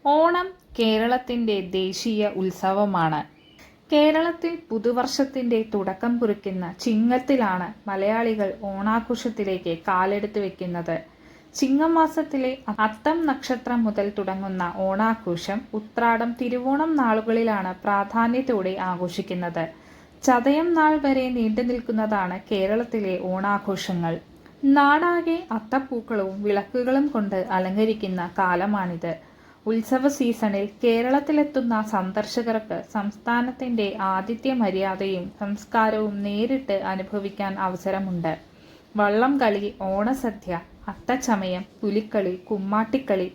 ഓണം കേരളത്തിൻ്റെ ദേശീയ ഉത്സവമാണ്. കേരളത്തിൽ പുതുവർഷത്തിൻ്റെ തുടക്കം കുറിക്കുന്ന ചിങ്ങത്തിലാണ് മലയാളികൾ ഓണാഘോഷത്തിലേക്ക് കാലെടുത്ത് വെക്കുന്നത്. ചിങ്ങമാസത്തിലെ അത്തം നക്ഷത്രം മുതൽ തുടങ്ങുന്ന ഓണാഘോഷം ഉത്രാടം തിരുവോണം നാളുകളിലാണ് പ്രാധാന്യത്തോടെ ആഘോഷിക്കുന്നത്. ചതയം നാൾ വരെ നീണ്ടു നിൽക്കുന്നതാണ് കേരളത്തിലെ ഓണാഘോഷങ്ങൾ. നാടാകെ അത്തപ്പൂക്കളവും വിളക്കുകളും കൊണ്ട് അലങ്കരിക്കുന്ന കാലമാണിത്. ഉത്സവ സീസണിൽ കേരളത്തിലെത്തുന്ന സന്ദർശകർക്ക് സംസ്ഥാനത്തിൻ്റെ ആതിഥ്യ മര്യാദയും സംസ്കാരവും നേരിട്ട് അനുഭവിക്കാൻ അവസരമുണ്ട്. വള്ളംകളി, ഓണസദ്യ, അത്തച്ചമയം, പുലിക്കളി, കുമ്മാട്ടിക്കളി,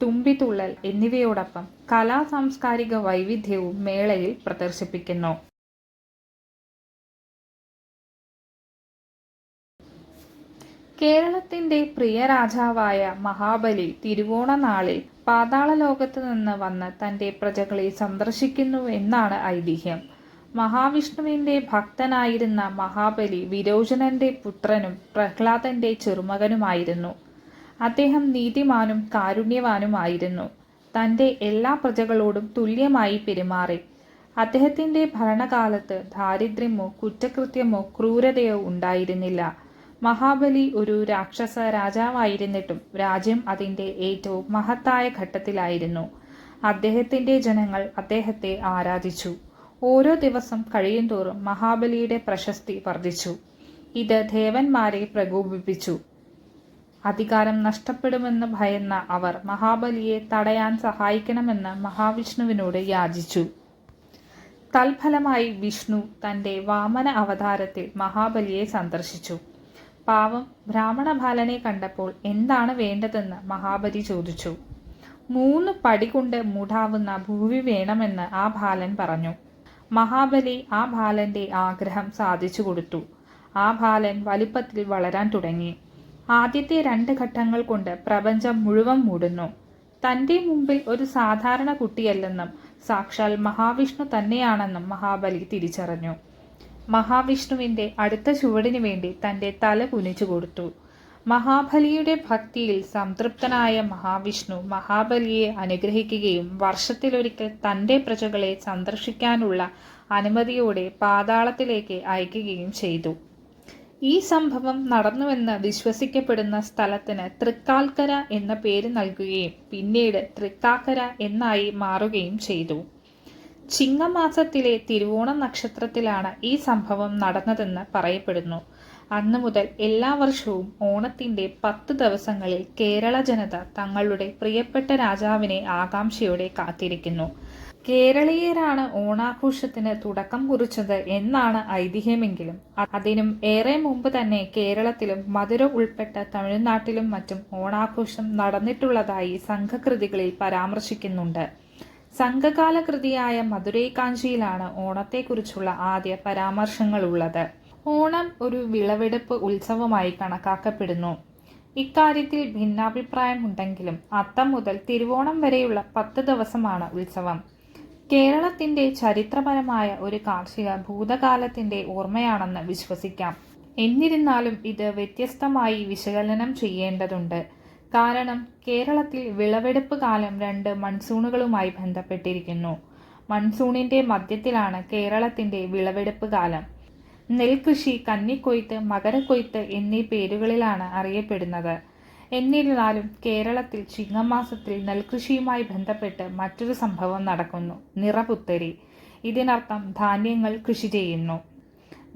തുമ്പിതുള്ളൽ എന്നിവയോടൊപ്പം കലാ സാംസ്കാരിക വൈവിധ്യവും മേളയിൽ പ്രദർശിപ്പിക്കുന്നു. കേരളത്തിൻ്റെ പ്രിയ രാജാവായ മഹാബലി തിരുവോണ നാളിൽ പാതാള ലോകത്ത് നിന്ന് വന്ന് തൻ്റെ പ്രജകളെ സന്ദർശിക്കുന്നു എന്നാണ് ഐതിഹ്യം. മഹാവിഷ്ണുവിൻ്റെ ഭക്തനായിരുന്ന മഹാബലി വിരോചനൻ്റെ പുത്രനും പ്രഹ്ലാദൻ്റെ ചെറുമകനുമായിരുന്നു. അദ്ദേഹം നീതിമാനും കാരുണ്യവാനുമായിരുന്നു. തൻ്റെ എല്ലാ പ്രജകളോടും തുല്യമായി പെരുമാറി. അദ്ദേഹത്തിൻ്റെ ഭരണകാലത്ത് ദാരിദ്ര്യമോ കുറ്റകൃത്യമോ ക്രൂരതയോ ഉണ്ടായിരുന്നില്ല. മഹാബലി ഒരു രാക്ഷസ രാജാവായിരുന്നിട്ടും രാജ്യം അതിൻ്റെ ഏറ്റവും മഹത്തായ ഘട്ടത്തിലായിരുന്നു. അദ്ദേഹത്തിൻ്റെ ജനങ്ങൾ അദ്ദേഹത്തെ ആരാധിച്ചു. ഓരോ ദിവസം കഴിയുന്തോറും മഹാബലിയുടെ പ്രശസ്തി വർദ്ധിച്ചു. ഇത് ദേവന്മാരെ പ്രകോപിപ്പിച്ചു. അധികാരം നഷ്ടപ്പെടുമെന്ന് ഭയന്ന അവർ മഹാബലിയെ തടയാൻ സഹായിക്കണമെന്ന് മഹാവിഷ്ണുവിനോട് യാചിച്ചു. തൽഫലമായി വിഷ്ണു തൻ്റെ വാമന അവതാരത്തിൽ മഹാബലിയെ സന്ദർശിച്ചു. പാവം ബ്രാഹ്മണ ബാലനെ കണ്ടപ്പോൾ എന്താണ് വേണ്ടതെന്ന് മഹാബലി ചോദിച്ചു. 3 പടി കൊണ്ട് മൂടാവുന്ന ഭൂമി വേണമെന്ന് ആ ബാലൻ പറഞ്ഞു. മഹാബലി ആ ബാലൻ്റെ ആഗ്രഹം സാധിച്ചു കൊടുത്തു. ആ ബാലൻ വലിപ്പത്തിൽ വളരാൻ തുടങ്ങി. ആദ്യത്തെ 2 ഘട്ടങ്ങൾ കൊണ്ട് പ്രപഞ്ചം മുഴുവൻ മൂടുന്നു. തൻ്റെ മുമ്പിൽ ഒരു സാധാരണ കുട്ടിയല്ലെന്നും സാക്ഷാൽ മഹാവിഷ്ണു തന്നെയാണെന്നും മഹാബലി തിരിച്ചറിഞ്ഞു. മഹാവിഷ്ണുവിൻ്റെ അടുത്ത ചുവടിന് വേണ്ടി തൻ്റെ തല കുനിച്ചു കൊടുത്തു. മഹാബലിയുടെ ഭക്തിയിൽ സംതൃപ്തനായ മഹാവിഷ്ണു മഹാബലിയെ അനുഗ്രഹിക്കുകയും വർഷത്തിലൊരിക്കൽ തൻ്റെ പ്രജകളെ സന്ദർശിക്കാനുള്ള അനുമതിയോടെ പാതാളത്തിലേക്ക് അയക്കുകയും ചെയ്തു. ഈ സംഭവം നടന്നുവെന്ന് വിശ്വസിക്കപ്പെടുന്ന സ്ഥലത്തിന് തൃക്കാക്കര എന്ന പേര് നൽകുകയും പിന്നീട് തൃക്കാക്കര എന്നായി മാറുകയും ചെയ്തു. ചിങ്ങമാസത്തിലെ തിരുവോണ നക്ഷത്രത്തിലാണ് ഈ സംഭവം നടന്നതെന്ന് പറയപ്പെടുന്നു. അന്നു മുതൽ എല്ലാ വർഷവും ഓണത്തിൻ്റെ 10 ദിവസങ്ങളിൽ കേരള ജനത തങ്ങളുടെ പ്രിയപ്പെട്ട രാജാവിനെ ആകാംക്ഷയോടെ കാത്തിരിക്കുന്നു. കേരളീയരാണ് ഓണാഘോഷത്തിന് തുടക്കം കുറിച്ചത് എന്നാണ് ഐതിഹ്യമെങ്കിലും അതിനും ഏറെ മുമ്പ് തന്നെ കേരളത്തിലും മധുര ഉൾപ്പെട്ട തമിഴ്നാട്ടിലും മറ്റും ഓണാഘോഷം നടന്നിട്ടുള്ളതായി സംഘകൃതികളിൽ പരാമർശിക്കുന്നുണ്ട്. സംഘകാല കൃതിയായ മധുരൈ കാഞ്ചിയിലാണ് ഓണത്തെക്കുറിച്ചുള്ള ആദ്യ പരാമർശങ്ങളുള്ളത്. ഓണം ഒരു വിളവെടുപ്പ് ഉത്സവമായി കണക്കാക്കപ്പെടുന്നു. ഇക്കാര്യത്തിൽ ഭിന്നാഭിപ്രായമുണ്ടെങ്കിലും അത്തം മുതൽ തിരുവോണം വരെയുള്ള 10 ദിവസമാണ് ഉത്സവം. കേരളത്തിൻ്റെ ചരിത്രപരമായ ഒരു കാർഷിക ഭൂതകാലത്തിൻ്റെ ഓർമ്മയാണെന്ന് വിശ്വസിക്കാം. എന്നിരുന്നാലും ഇത് വ്യത്യസ്തമായി വിശകലനം ചെയ്യേണ്ടതുണ്ട്. കാരണം കേരളത്തിൽ വിളവെടുപ്പ് കാലം 2 മൺസൂണുകളുമായി ബന്ധപ്പെട്ടിരിക്കുന്നു. മൺസൂണിൻ്റെ മധ്യത്തിലാണ് കേരളത്തിൻ്റെ വിളവെടുപ്പ് കാലം. നെൽകൃഷി കന്നിക്കൊയ്ത്ത്, മകരക്കൊയ്ത്ത് എന്നീ പേരുകളിലാണ് അറിയപ്പെടുന്നത്. എന്നിരുന്നാലും കേരളത്തിൽ ചിങ്ങമാസത്തിൽ നെൽകൃഷിയുമായി ബന്ധപ്പെട്ട് മറ്റൊരു സംഭവം നടക്കുന്നു. നിറപുത്തരി. ഇതിനർത്ഥം ധാന്യങ്ങൾ കൃഷി ചെയ്യുന്നു.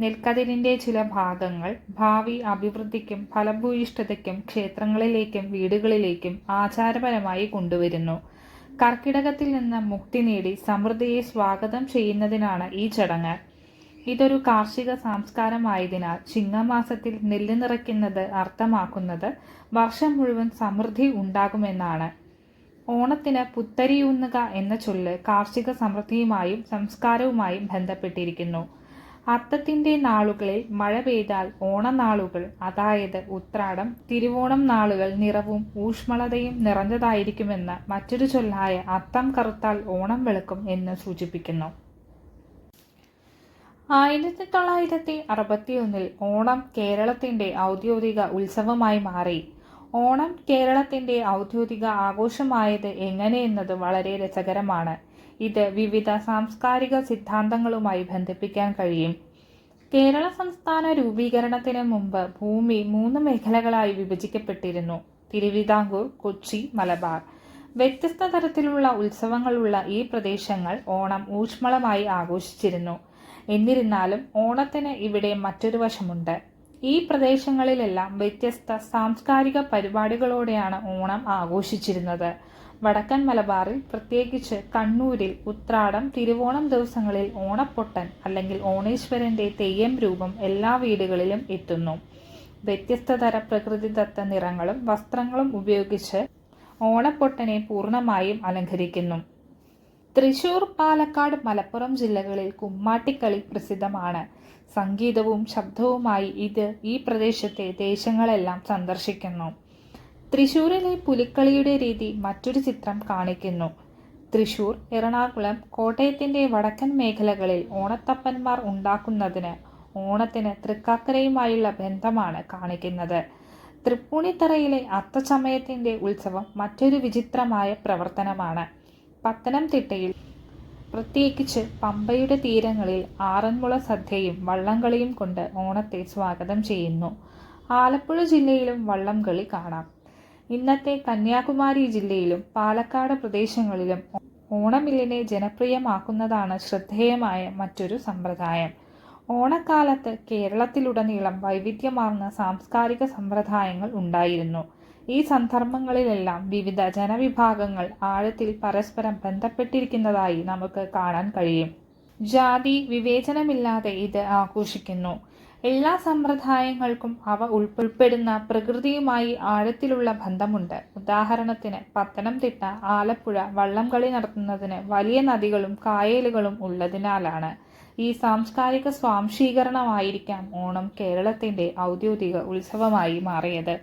നെൽക്കതിരിൻ്റെ ചില ഭാഗങ്ങൾ ഭാവി അഭിവൃദ്ധിക്കും ഫലഭൂയിഷ്ഠതയ്ക്കും ക്ഷേത്രങ്ങളിലേക്കും വീടുകളിലേക്കും ആചാരപരമായി കൊണ്ടുവരുന്നു. കർക്കിടകത്തിൽ നിന്ന് മുക്തി നേടി സമൃദ്ധിയെ സ്വാഗതം ചെയ്യുന്നതിനാണ് ഈ ചടങ്ങ്. ഇതൊരു കാർഷിക സംസ്കാരമായതിനാൽ ചിങ്ങമാസത്തിൽ നെല്ല് നിറയ്ക്കുന്നത് അർത്ഥമാക്കുന്നത് വർഷം മുഴുവൻ സമൃദ്ധി ഉണ്ടാകുമെന്നാണ്. ഓണത്തിന് പുത്തരിയൂന്നുക എന്ന ചൊല്ല് കാർഷിക സമൃദ്ധിയുമായും സംസ്കാരവുമായും ബന്ധപ്പെട്ടിരിക്കുന്നു. അത്തത്തിൻ്റെ നാളുകളിൽ മഴ പെയ്താൽ ഓണനാളുകൾ, അതായത് ഉത്രാടം തിരുവോണം നാളുകൾ നിറവും ഊഷ്മളതയും നിറഞ്ഞതായിരിക്കുമെന്ന് മറ്റൊരു ചൊല്ലായ അത്തം കറുത്താൽ ഓണം വെളുക്കും എന്ന് സൂചിപ്പിക്കുന്നു. 1961 ഓണം കേരളത്തിൻ്റെ ഔദ്യോഗിക ഉത്സവമായി മാറി. ഓണം കേരളത്തിൻ്റെ ഔദ്യോഗിക ആഘോഷമായത് എങ്ങനെയെന്നത് വളരെ രസകരമാണ്. ഇത് വിവിധ സാംസ്കാരിക സിദ്ധാന്തങ്ങളുമായി ബന്ധിപ്പിക്കാൻ കഴിയും. കേരള സംസ്ഥാന രൂപീകരണത്തിന് മുമ്പ് ഭൂമി 3 മേഖലകളായി വിഭജിക്കപ്പെട്ടിരുന്നു: തിരുവിതാംകൂർ, കൊച്ചി, മലബാർ. വ്യത്യസ്ത തരത്തിലുള്ള ഉത്സവങ്ങളുള്ള ഈ പ്രദേശങ്ങൾ ഓണം ഊഷ്മളമായി ആഘോഷിച്ചിരുന്നു. എന്നിരുന്നാലും ഓണത്തിന് ഇവിടെ മറ്റൊരു വശമുണ്ട്. ഈ പ്രദേശങ്ങളിലെല്ലാം വ്യത്യസ്ത സാംസ്കാരിക പരിപാടികളോടെയാണ് ഓണം ആഘോഷിച്ചിരുന്നത്. വടക്കൻ മലബാറിൽ, പ്രത്യേകിച്ച് കണ്ണൂരിൽ, ഉത്രാടം, തിരുവോണം ദിവസങ്ങളിൽ ഓണപ്പൊട്ടൻ അല്ലെങ്കിൽ ഓണേശ്വരന്റെ തെയ്യം രൂപം എല്ലാ വീടുകളിലും എത്തുന്നു. വ്യത്യസ്തതര പ്രകൃതിദത്ത നിറങ്ങളും വസ്ത്രങ്ങളും ഉപയോഗിച്ച് ഓണപ്പൊട്ടനെ പൂർണ്ണമായും അലങ്കരിക്കുന്നു. തൃശൂർ, പാലക്കാട്, മലപ്പുറം ജില്ലകളിൽ കുമ്മാട്ടിക്കളി പ്രസിദ്ധമാണ്. സംഗീതവും ശബ്ദവുമായി ഇത് ഈ പ്രദേശത്തെ ദേശങ്ങളെല്ലാം സന്ദർശിക്കുന്നു. തൃശൂരിലെ പുലിക്കളിയുടെ രീതി മറ്റൊരു ചിത്രം കാണിക്കുന്നു. തൃശൂർ, എറണാകുളം, കോട്ടയത്തിൻ്റെ വടക്കൻ മേഖലകളിൽ ഓണത്തപ്പന്മാർ ഉണ്ടാക്കുന്നതിന് ഓണത്തിന് തൃക്കാക്കരയുമായുള്ള ബന്ധമാണ് കാണിക്കുന്നത്. തൃപ്പൂണിത്തറയിലെ അത്തച്ചമയത്തിൻ്റെ ഉത്സവം മറ്റൊരു വിചിത്രമായ പ്രവർത്തനമാണ്. പത്തനംതിട്ടയിൽ, പ്രത്യേകിച്ച് പമ്പയുടെ തീരങ്ങളിൽ ആറന്മുള സദ്യയും വള്ളംകളിയും കൊണ്ട് ഓണത്തെ സ്വാഗതം ചെയ്യുന്നു. ആലപ്പുഴ ജില്ലയിലും വള്ളംകളി കാണാം. ഇന്നത്തെ കന്യാകുമാരി ജില്ലയിലും പാലക്കാട് പ്രദേശങ്ങളിലും ഓണമില്ലിനെ ജനപ്രിയമാക്കുന്നതാണ് ശ്രദ്ധേയമായ മറ്റൊരു സമ്പ്രദായം. ഓണക്കാലത്ത് കേരളത്തിലുടനീളം വൈവിധ്യമാർന്ന സാംസ്കാരിക സമ്പ്രദായങ്ങൾ ഉണ്ടായിരുന്നു. ഈ സന്ദർഭങ്ങളിലെല്ലാം വിവിധ ജനവിഭാഗങ്ങൾ ആഴത്തിൽ പരസ്പരം ബന്ധപ്പെട്ടിരിക്കുന്നതായി നമുക്ക് കാണാൻ കഴിയും. ജാതി വിവേചനമില്ലാതെ ഇത് ആഘോഷിക്കുന്നു. എല്ലാ സമ്പ്രദായങ്ങൾക്കും അവ ഉൾപ്പെടുന്ന പ്രകൃതിയുമായി ആഴത്തിലുള്ള ബന്ധമുണ്ട്. ഉദാഹരണത്തിന് പത്തനംതിട്ട, ആലപ്പുഴ വള്ളംകളി നടത്തുന്നതിന് വലിയ നദികളും കായലുകളും ഉള്ളതിനാലാണ്. ഈ സാംസ്കാരിക സ്വാംശീകരണമായിരിക്കാം ഓണം കേരളത്തിൻ്റെ ഔദ്യോഗിക ഉത്സവമായി മാറിയത്.